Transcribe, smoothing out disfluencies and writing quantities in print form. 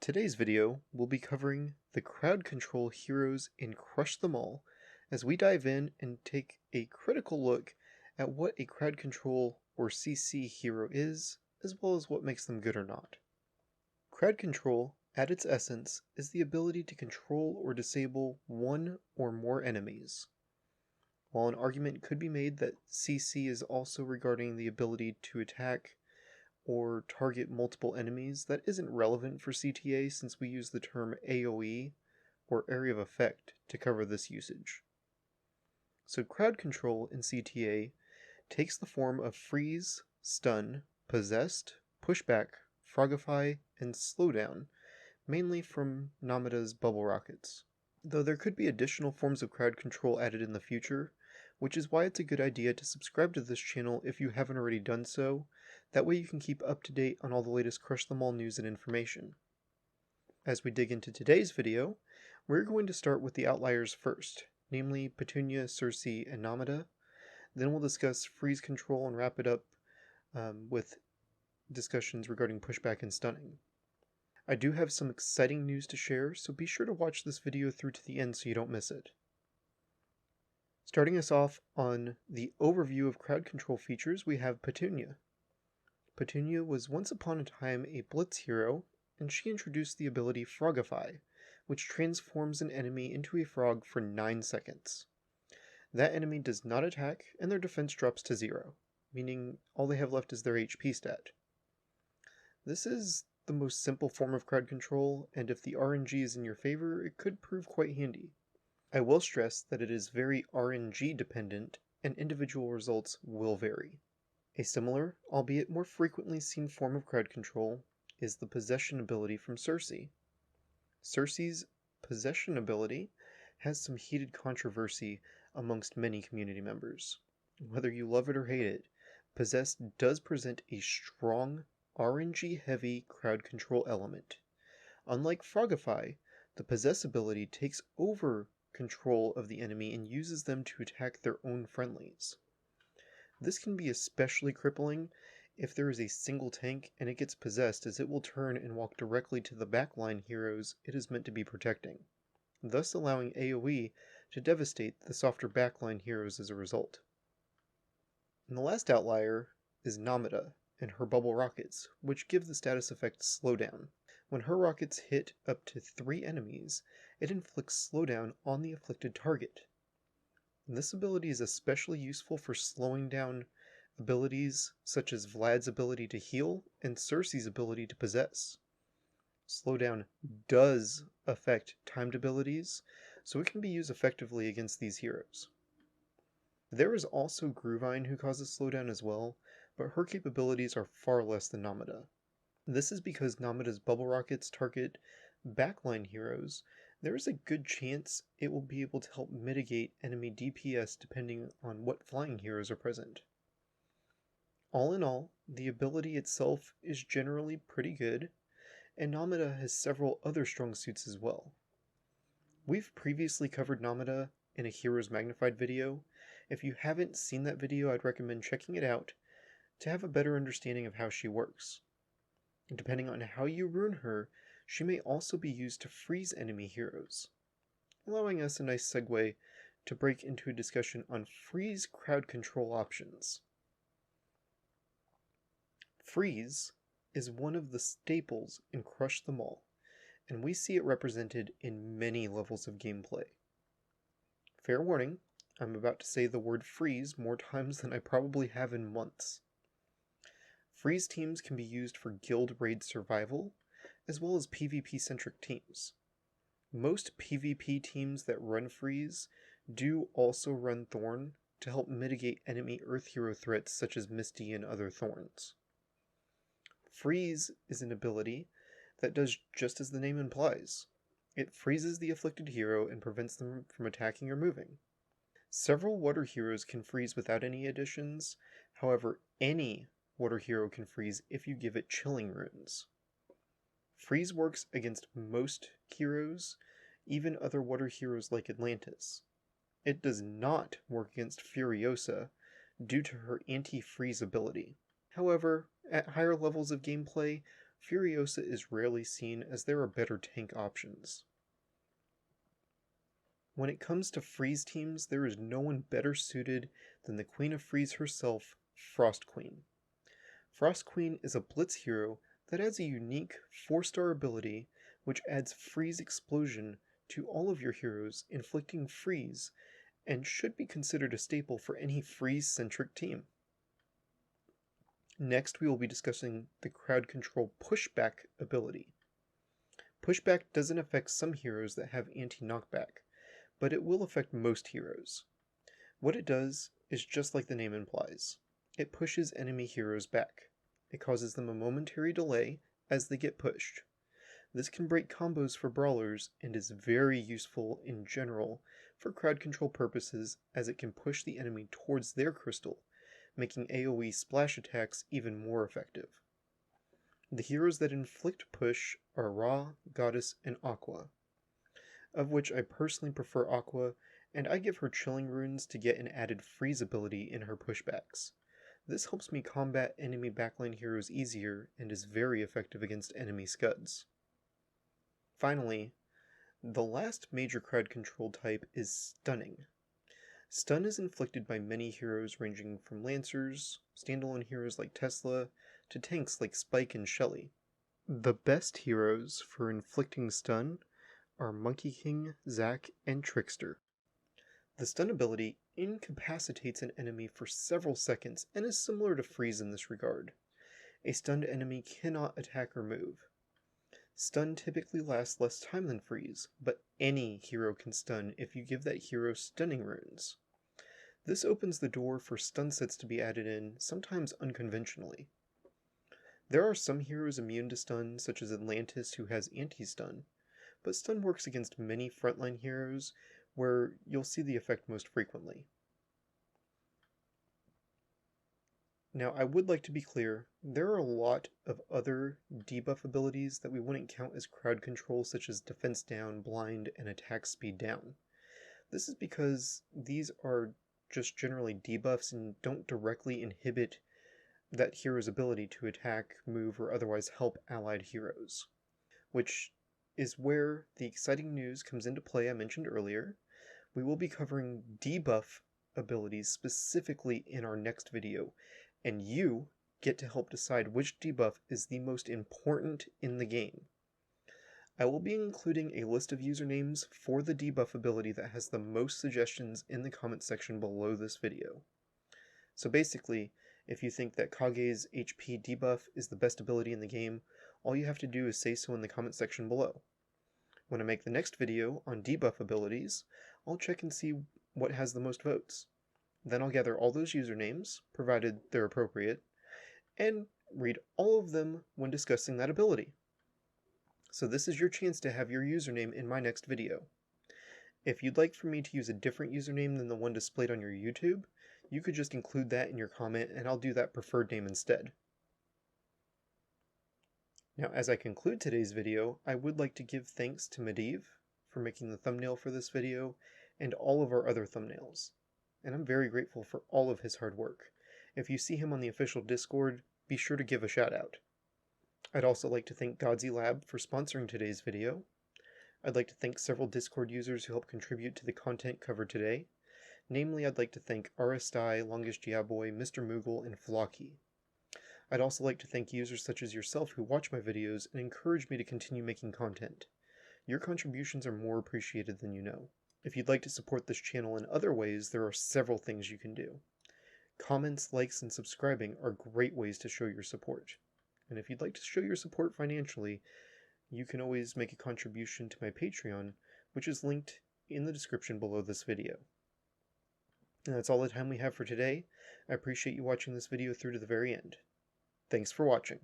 Today's video, we'll be covering the crowd control heroes in Crush Them All as we dive in and take a critical look at what a crowd control or CC hero is, as well as what makes them good or not. Crowd control, at its essence, is the ability to control or disable one or more enemies. While an argument could be made that CC is also regarding the ability to attack or target multiple enemies, that isn't relevant for CTA since we use the term AoE, or area of effect, to cover this usage. So crowd control in CTA takes the form of freeze, stun, possessed, pushback, frogify, and slowdown, mainly from Nomada's bubble rockets. Though there could be additional forms of crowd control added in the future, which is why it's a good idea to subscribe to this channel if you haven't already done so. That way you can keep up to date on all the latest Crush Them All news and information. As we dig into today's video, we're going to start with the outliers first, namely Petunia, Circe, and Nomada. Then we'll discuss freeze control and wrap it up with discussions regarding pushback and stunning. I do have some exciting news to share, so be sure to watch this video through to the end so you don't miss it. Starting us off on the overview of crowd control features, we have Petunia. Petunia was once upon a time a blitz hero, and she introduced the ability Frogify, which transforms an enemy into a frog for 9 seconds. That enemy does not attack, and their defense drops to 0, meaning all they have left is their HP stat. This is the most simple form of crowd control, and if the RNG is in your favor, it could prove quite handy. I will stress that it is very RNG dependent, and individual results will vary. A similar, albeit more frequently seen form of crowd control is the possession ability from Circe. Circe's possession ability has some heated controversy amongst many community members. Whether you love it or hate it, Possess does present a strong, RNG-heavy crowd control element. Unlike Frogify, the Possess ability takes over control of the enemy and uses them to attack their own friendlies. This can be especially crippling if there is a single tank and it gets possessed, as it will turn and walk directly to the backline heroes it is meant to be protecting, thus allowing AoE to devastate the softer backline heroes as a result. And the last outlier is Nomada and her bubble rockets, which give the status effect Slowdown. When her rockets hit up to 3 enemies, it inflicts slowdown on the afflicted target. This ability is especially useful for slowing down abilities such as Vlad's ability to heal and Circe's ability to possess. Slowdown does affect timed abilities, so it can be used effectively against these heroes. There is also Groovine who causes slowdown as well, but her capabilities are far less than Nomada. This is because Nomada's bubble rockets target backline heroes. There is a good chance it will be able to help mitigate enemy DPS depending on what flying heroes are present. All in all, the ability itself is generally pretty good, and Nomada has several other strong suits as well. We've previously covered Nomada in a Heroes Magnified video. If you haven't seen that video, I'd recommend checking it out to have a better understanding of how she works. Depending on how you rune her, she may also be used to freeze enemy heroes, allowing us a nice segue to break into a discussion on freeze crowd control options. Freeze is one of the staples in Crush Them All, and we see it represented in many levels of gameplay. Fair warning, I'm about to say the word freeze more times than I probably have in months. Freeze teams can be used for guild raid survival, as well as PvP-centric teams. Most PvP teams that run Freeze do also run Thorn to help mitigate enemy Earth hero threats such as Misty and other Thorns. Freeze is an ability that does just as the name implies. It freezes the afflicted hero and prevents them from attacking or moving. Several water heroes can freeze without any additions, however, any water hero can freeze if you give it chilling runes. Freeze works against most heroes, even other water heroes like Atlantis. It does not work against Furiosa due to her anti-freeze ability. However, at higher levels of gameplay, Furiosa is rarely seen as there are better tank options. When it comes to freeze teams, there is no one better suited than the Queen of Freeze herself, Frost Queen. Frost Queen is a blitz hero that has a unique 4-star ability which adds freeze explosion to all of your heroes, inflicting freeze, and should be considered a staple for any freeze-centric team. Next, we will be discussing the crowd control Pushback ability. Pushback doesn't affect some heroes that have anti-knockback, but it will affect most heroes. What it does is just like the name implies. It pushes enemy heroes back. It causes them a momentary delay as they get pushed. This can break combos for brawlers and is very useful in general for crowd control purposes, as it can push the enemy towards their crystal, making AoE splash attacks even more effective. The heroes that inflict push are Ra, Goddess, and Aqua, of which I personally prefer Aqua, and I give her Chilling Runes to get an added freeze ability in her pushbacks. This helps me combat enemy backline heroes easier and is very effective against enemy scuds. Finally, the last major crowd control type is Stunning. Stun is inflicted by many heroes ranging from Lancers, standalone heroes like Tesla, to tanks like Spike and Shelly. The best heroes for inflicting stun are Monkey King, Zac, and Trickster. The stun ability incapacitates an enemy for several seconds and is similar to freeze in this regard. A stunned enemy cannot attack or move. Stun typically lasts less time than freeze, but any hero can stun if you give that hero stunning runes. This opens the door for stun sets to be added in, sometimes unconventionally. There are some heroes immune to stun, such as Atlantis, who has anti-stun, but stun works against many frontline heroes where you'll see the effect most frequently. Now, I would like to be clear, there are a lot of other debuff abilities that we wouldn't count as crowd control, such as defense down, blind, and attack speed down. This is because these are just generally debuffs and don't directly inhibit that hero's ability to attack, move, or otherwise help allied heroes. Which is where the exciting news comes into play I mentioned earlier. We will be covering debuff abilities specifically in our next video, and you get to help decide which debuff is the most important in the game. I will be including a list of usernames for the debuff ability that has the most suggestions in the comment section below this video. So basically, if you think that Kage's HP debuff is the best ability in the game, all you have to do is say so in the comment section below. When I make the next video on debuff abilities, I'll check and see what has the most votes. Then I'll gather all those usernames, provided they're appropriate, and read all of them when discussing that ability. So this is your chance to have your username in my next video. If you'd like for me to use a different username than the one displayed on your YouTube, you could just include that in your comment and I'll do that preferred name instead. Now, as I conclude today's video, I would like to give thanks to Medivh for making the thumbnail for this video and all of our other thumbnails. And I'm very grateful for all of his hard work. If you see him on the official Discord, be sure to give a shout out. I'd also like to thank Godsy Lab for sponsoring today's video. I'd like to thank several Discord users who helped contribute to the content covered today. Namely, I'd like to thank RSDI, Longest Yaboy, Mr. Moogle, and Flocky. I'd also like to thank users such as yourself who watch my videos and encourage me to continue making content. Your contributions are more appreciated than you know. If you'd like to support this channel in other ways, there are several things you can do. Comments, likes, and subscribing are great ways to show your support. And if you'd like to show your support financially, you can always make a contribution to my Patreon, which is linked in the description below this video. And that's all the time we have for today. I appreciate you watching this video through to the very end. Thanks for watching.